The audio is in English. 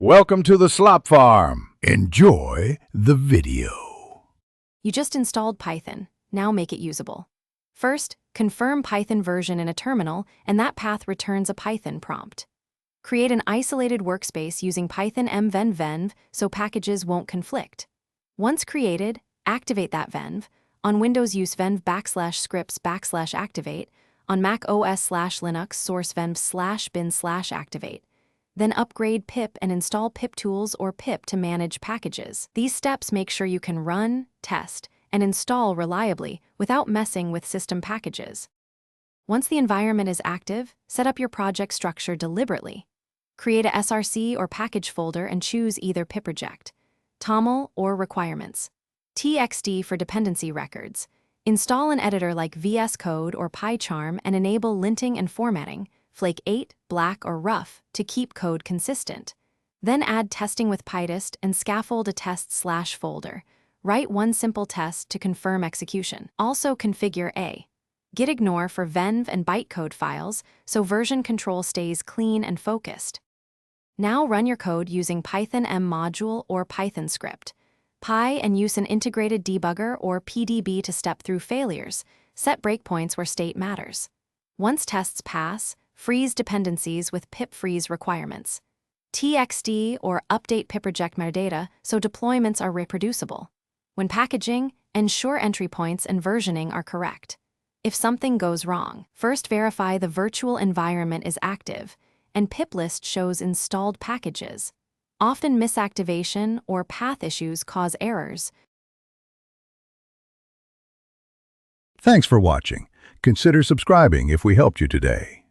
Welcome to the Slop Farm. Enjoy the video. You just installed Python. Now make it usable. First, confirm Python version in a terminal, and that path returns a Python prompt. Create an isolated workspace using Python mvenv so packages won't conflict. Once created, activate that venv. On Windows, use venv /scripts/activate. On Mac OS/Linux, source venv/bin/activate. Then upgrade pip and install pip tools or pip to manage packages. These steps make sure you can run, test, and install reliably without messing with system packages. Once the environment is active, set up your project structure deliberately. Create a src or package folder and choose either piproject, toml, or requirements. txd for dependency records. Install an editor like VS Code or PyCharm and enable linting and formatting, Flake 8, black, or rough, to keep code consistent. Then add testing with PyTest and scaffold a test/folder. Write one simple test to confirm execution. Also configure a gitignore for venv and bytecode files so version control stays clean and focused. Now run your code using Python M module or Python script. Py and use an integrated debugger or PDB to step through failures. Set breakpoints where state matters. Once tests pass, freeze dependencies with pip freeze requirements. txd or update piproject metadata so deployments are reproducible. When packaging, ensure entry points and versioning are correct. If something goes wrong, first verify the virtual environment is active and pip list shows installed packages. Often misactivation or path issues cause errors. Thanks for watching. Consider subscribing if we helped you today.